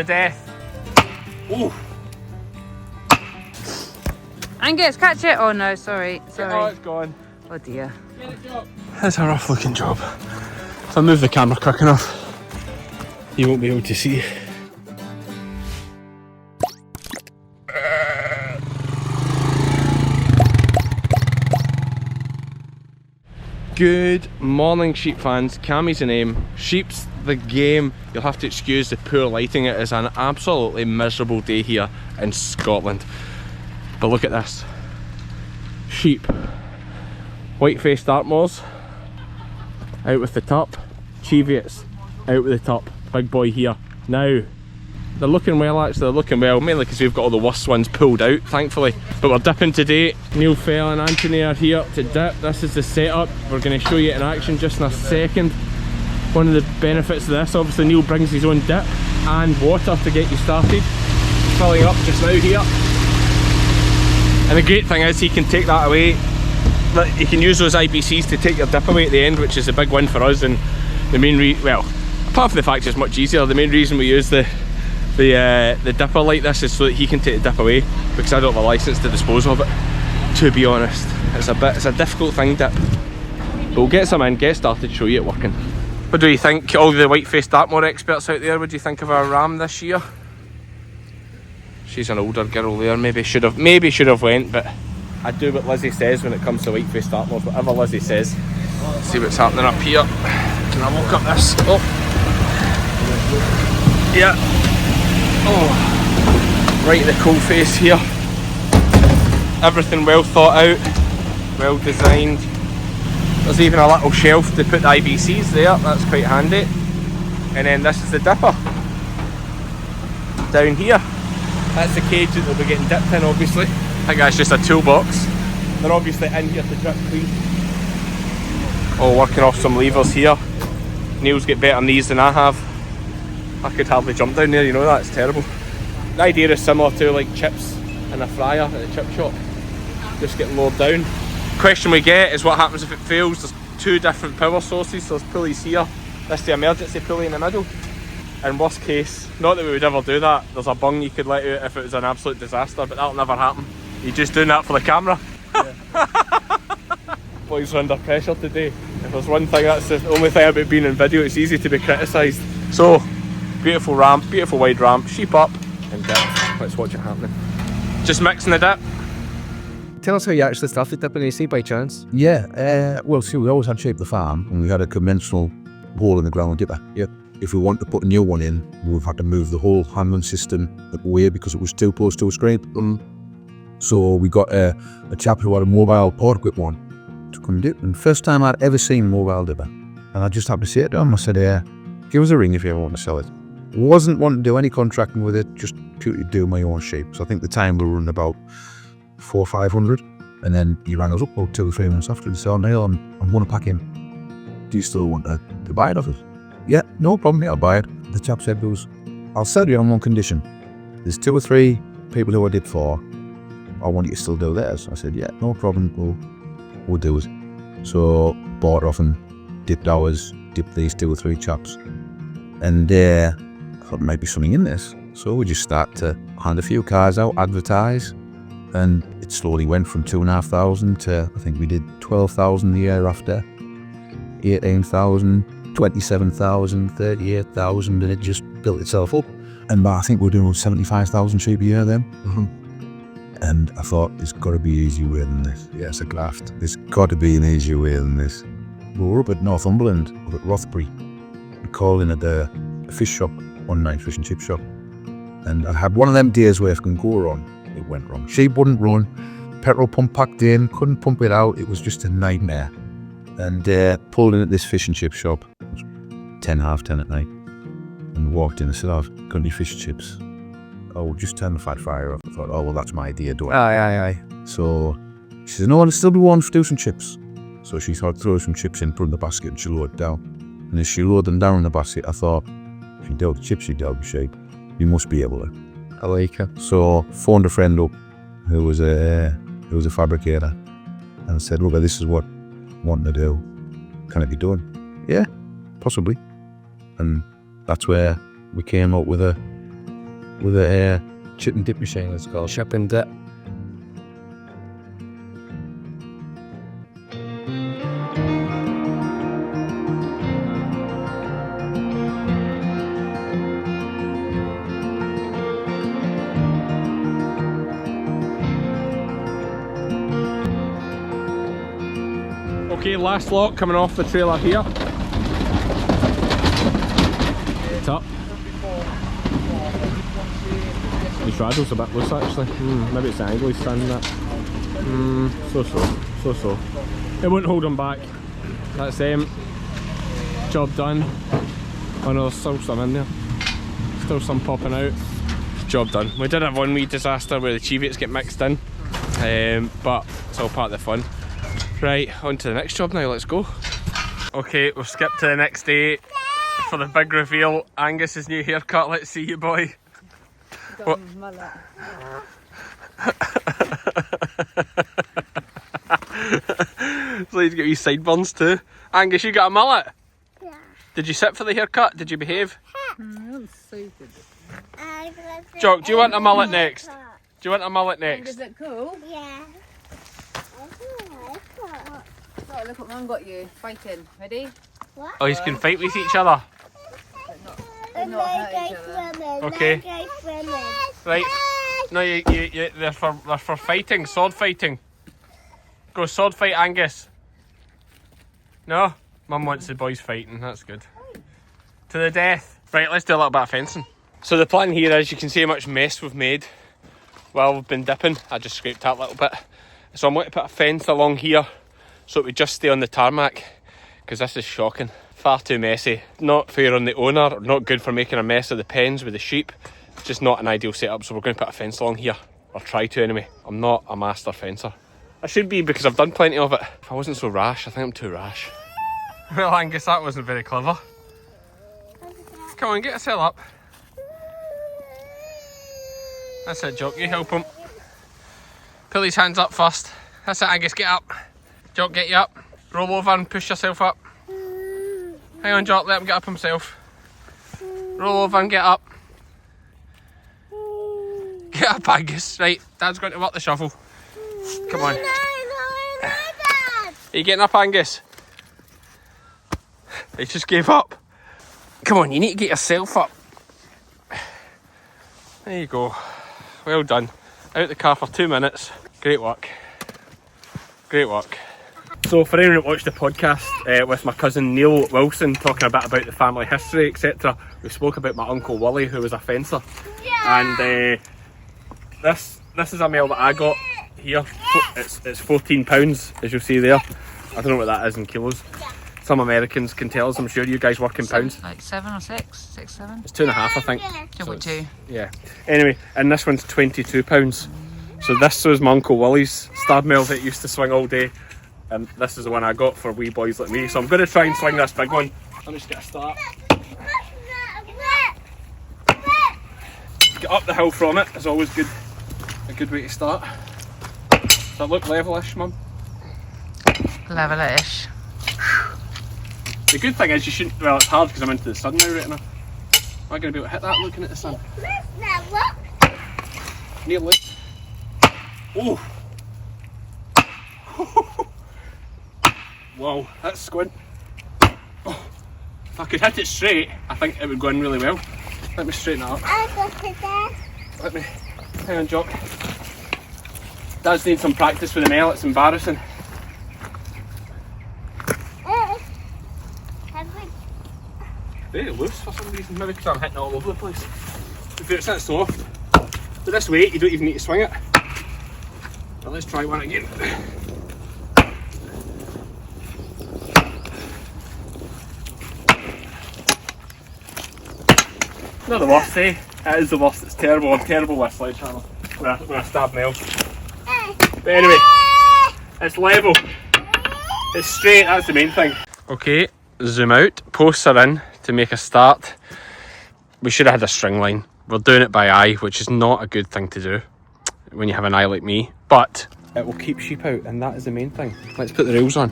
the death. Oh. Angus, catch it! Oh no, sorry. Oh, it's gone. Oh dear. That's a rough looking job. If I move the camera quick enough, you won't be able to see. Good morning, sheep fans. Cammy's the name, sheep's the game. You'll have to excuse the poor lighting. It is an absolutely miserable day here in Scotland. But look at this. Sheep. White-faced Dartmoors. Out with the top. Cheviots. Out with the top. Big boy here. Now, they're looking well actually, they're looking well, mainly because we've got all the worst ones pulled out, thankfully. But we're dipping today. Neil Fell and Anthony are here to dip. This is the setup. We're going to show you it in action just in a second. One of the benefits of this, obviously Neil brings his own dip and water to get you started. Filling up just now here. And the great thing is he can take that away. You can use those IBCs to take your dip away at the end, which is a big win for us. And the main well, apart from the fact it's much easier, the main reason we use the dipper like this is so that he can take the dip away, because I don't have a licence to dispose of it, to be honest. It's a difficult thing, dip. But we'll get some in, get started, show you it working. What do you think, all the white-faced Dartmoor experts out there, what do you think of our ram this year? She's an older girl there, maybe should have went, but I do what Lizzie says when it comes to white-faced Dartmoors, whatever Lizzie says. Let's see what's happening up here. Can I walk up this? Oh. Yeah. Oh. Right in the coal face here. Everything well thought out, well designed. There's even a little shelf to put the IBCs there, that's quite handy. And then this is the dipper. Down here. That's the cage that they'll be getting dipped in, obviously. I think that's just a toolbox. They're obviously in here to drip clean. Oh, working off some levers here. Neil's got better knees than I have. I could hardly jump down there, you know that, it's terrible. The idea is similar to like chips in a fryer at a chip shop. Just getting lowered down. Question we get is what happens if it fails. There's two different power sources, so there's pulleys here. This is the emergency pulley in the middle. In worst case, not that we would ever do that, there's a bung you could let out if it was an absolute disaster, but that'll never happen. You're just doing that for the camera. Yeah. Boys are under pressure today. If there's one thing, that's the only thing about being in video, it's easy to be criticised. So, beautiful ramp, beautiful wide ramp, sheep up and dip. Let's watch it happening. Just mixing the dip. Tell us how you actually started dipping AC by chance. Yeah, well, see, we always had sheep at the farm, and we had a conventional hole in the ground dipper. Yep. If we want to put a new one in, we've had to move the whole handling system away because it was too close to a screen. So we got a chap who had a mobile port equip one to come dip. And first time I'd ever seen a mobile dipper. And I just happened to say it to him. I said, give us a ring if you ever want to sell it. Wasn't wanting to do any contracting with it, just purely do my own sheep. So I think the time we were running about 400 or 500. And then he rang us up about 2 or 3 minutes after and said, oh, Neil, I'm going to pack in. Do you still want to buy it off us? Yeah, no problem, I'll buy it. The chap said, I'll sell you on one condition. There's 2 or 3 people who I did for. I want you to still do theirs. I said, yeah, no problem, we'll do it. So, bought off and dipped ours, dipped these 2 or 3 chaps. And I thought there might be something in this. So we just started to hand a few cars out, advertise. And it slowly went from 2,500 to, I think we did 12,000 the year after, 18,000. 27,000, 38,000, and it just built itself up. And I think we're doing 75,000 sheep a year then. And I thought, there's got to be an easier way than this. Yeah, it's a graft. There's got to be an easier way than this. We were up at Northumberland, up at Rothbury, and calling at a fish shop one night, fish and chip shop. And I had one of them days where if it can go wrong, it went wrong. Sheep wouldn't run, petrol pump packed in, couldn't pump it out. It was just a nightmare. And pulled in at this fish and chip shop. It was 10:30 at night. And walked in and said, I've got any fish and chips. Oh, just turn the fat fryer off. I thought, oh, well, that's my idea, don't I? Aye. So she said, no, there'll still be one to do some chips. So she thought, throw some chips in, put in the basket, and she lowered it down. And as she lowered them down in the basket, I thought, if you do the chips, you do the shape. You must be able to. I like it. So phoned a friend up who was a fabricator and said, look, this is what I want to do. Can it be done? Yeah, possibly. And that's where we came up with a with a chip and dip machine, it's called. Chip and dip. Okay, last lot coming off the trailer here. It's up. The straddle's a bit loose actually. Maybe it's the angle he's standing at. So. It won't hold him back. That's job done. Oh no, there's still some in there. Still some popping out. Job done. We did have one wee disaster where the cheevates get mixed in. But it's all part of the fun. Right, on to the next job now, let's go. Okay, we've skipped to the next day for the big reveal. Angus's new haircut, let's see you boy. What? So he's got wee sideburns too. Angus, you got a mullet? Yeah. Did you sit for the haircut? Did you behave? Jock, do you want a mullet next? Do you want a mullet next? Is it cool? Yeah. Oh, look what Mum got you. Fighting. Ready? What? Oh, you can fight with each other. But not hurt each other. Okay. Right. No, they're for fighting, sword fighting. Go sword fight, Angus. No? Mum wants the boys fighting, that's good. To the death. Right, let's do a little bit of fencing. So the plan here is, you can see how much mess we've made while we've been dipping. I just scraped that a little bit. So I'm going to put a fence along here so it would just stay on the tarmac, because this is shocking. Far too messy. Not fair on the owner, not good for making a mess of the pens with the sheep. Just not an ideal setup, so we're going to put a fence along here. Or try to anyway. I'm not a master fencer. I should be, because I've done plenty of it. If I wasn't so rash, I think I'm too rash. Well Angus, that wasn't very clever. Come on, get yourself up. That's it, Jock, you help him. Pull his hands up first. That's it, Angus, get up. Jock, get you up. Roll over and push yourself up. Hang on, Jock, let him get up himself. Roll over and get up. Get up, Angus. Right, Dad's going to work the shovel. Come on. Dad. Are you getting up, Angus? He just gave up. Come on, you need to get yourself up. There you go. Well done. Out the car for 2 minutes. Great work. Great work. So for anyone that watched the podcast with my cousin Neil Wilson talking a bit about the family history, etc., we spoke about my uncle Willie, who was a fencer. Yeah. And this is a male that I got here. It's £14, as you'll see there. I don't know what that is in kilos. Some Americans can tell us, I'm sure you guys work in pounds. Like 7 or 6? 6, 7? It's 2.5, I think. 2.2. Yeah. Anyway, and this one's £22. So this was my Uncle Willie's stab mill that used to swing all day. And this is the one I got for wee boys like me. So I'm going to try and swing this big one. Let me just get a start. Get up the hill from it is always good. A good way to start. Does that look levelish, Mum? Levelish. The good thing is you shouldn't, well it's hard because I'm into the sun now right now. Am I going to be able to hit that looking at the sun? Nearly. Oh! Wow, that's squint. Oh, if I could hit it straight, I think it would go in really well. Let me straighten it up. Let me, hang on Jock. Does need some practice with the nail, it's embarrassing. Very loose for some reason, maybe because I'm hitting it all over the place. If it's that soft, with this weight you don't even need to swing it. But let's try one again. Not the worst, eh? It is the worst, it's terrible. I'm terrible with a sledgehammer when I stab nails. But anyway, it's level. It's straight, that's the main thing. Okay, zoom out, posts are in to make a start. We should have had a string line. We're doing it by eye, which is not a good thing to do when you have an eye like me, but it will keep sheep out and that is the main thing. Let's put the rails on.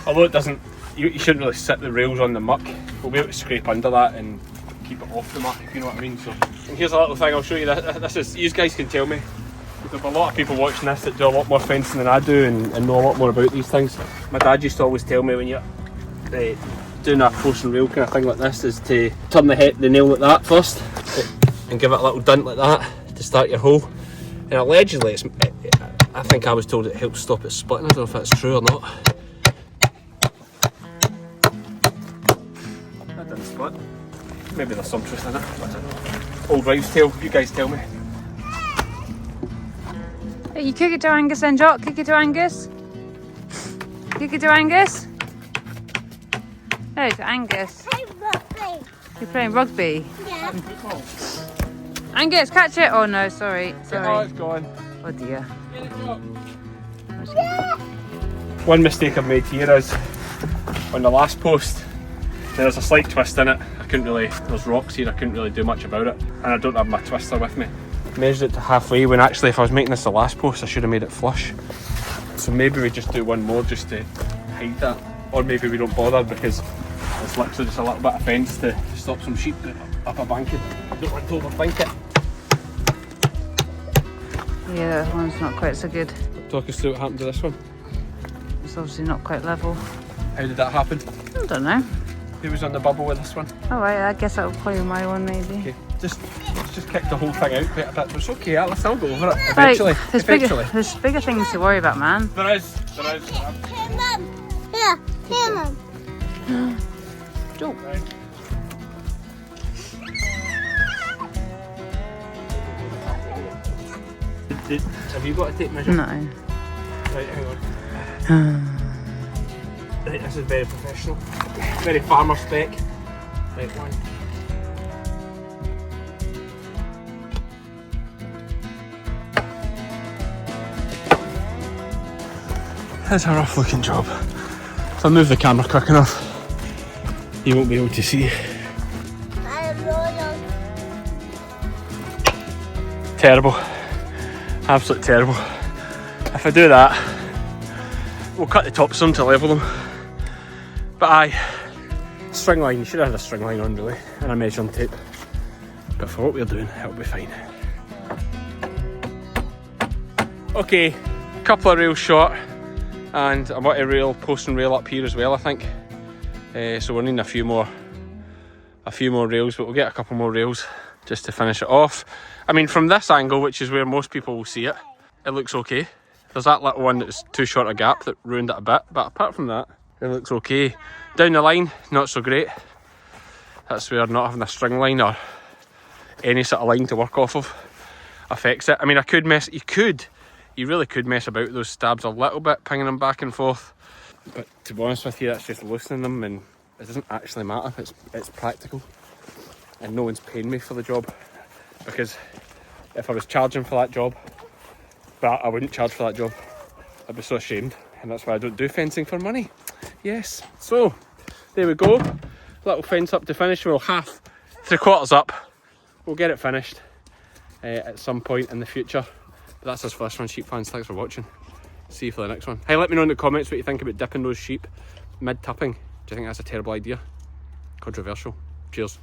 Although it doesn't, you shouldn't really sit the rails on the muck. We'll be able to scrape under that and keep it off the muck, if you know what I mean. So And here's a little thing I'll show you. This is, you guys can tell me. There's a lot of people watching this that do a lot more fencing than I do and know a lot more about these things. My dad used to always tell me when you're doing a post and rail kind of thing like this is to turn the nail like that first and give it a little dint like that to start your hole. And allegedly, I think I was told it helps stop it splitting. I don't know if that's true or not. That didn't split. Maybe there's some truth in it. I don't know. Old wives' tale. You guys tell me. Hey, you cook it to Angus then, Jock. Cook it to Angus. Cook it to Angus. No, to Angus. You're playing rugby? Yeah. Angus, catch it! Oh no, sorry. Oh, it's gone. Oh dear. One mistake I've made here is on the last post, there's a slight twist in it. There's rocks here, I couldn't really do much about it. And I don't have my twister with me. Measured it to halfway when actually if I was making this the last post, I should have made it flush. So maybe we just do one more just to hide that. Or maybe we don't bother because it's literally just a little bit of fence to stop some sheep up a banking. I don't want to overthink it. Yeah, that one's not quite so good. Talk us through what happened to this one. It's obviously not quite level. How did that happen? I don't know. Who was on the bubble with this one? Oh right, I guess that would probably be my one maybe. Okay, let's just kick the whole thing out bit a bit. It's okay, Alice, I'll go over it eventually. Right, there's bigger things to worry about, man. There is. Here, Mum. Here, Mum. Joe. Right. Have you got a tape measure? No. Right, hang on. Right, this is very professional. Very farmer spec. Right, one. That's a rough looking job. If I move the camera quick enough, you won't be able to see. Terrible. Absolutely terrible. If I do that, we'll cut the tops on to level them. But aye, string line, you should have had a string line on really, and a measuring tape. But for what we're doing, it'll be fine. Okay, couple of rails short, and I want to post and rail up here as well, I think. So we're needing a few more rails, but we'll get a couple more rails just to finish it off. I mean, from this angle, which is where most people will see it, it looks okay. There's that little one that's too short a gap that ruined it a bit, but apart from that, it looks okay. Down the line, not so great. That's where not having a string line or any sort of line to work off of affects it. I mean, you really could mess about those stabs a little bit, pinging them back and forth. But to be honest with you, that's just loosening them and it doesn't actually matter. It's practical. And no one's paying me for the job. Because if I was charging for that job, but I wouldn't charge for that job, I'd be so ashamed. And that's why I don't do fencing for money. Yes, so there we go. Little fence up to finish. We'll half, 3/4 up. We'll get it finished at some point in the future. But that's us for this one, sheep fans. Thanks for watching. See you for the next one. Hey, let me know in the comments what you think about dipping those sheep mid-tupping. Do you think that's a terrible idea? Controversial. Cheers.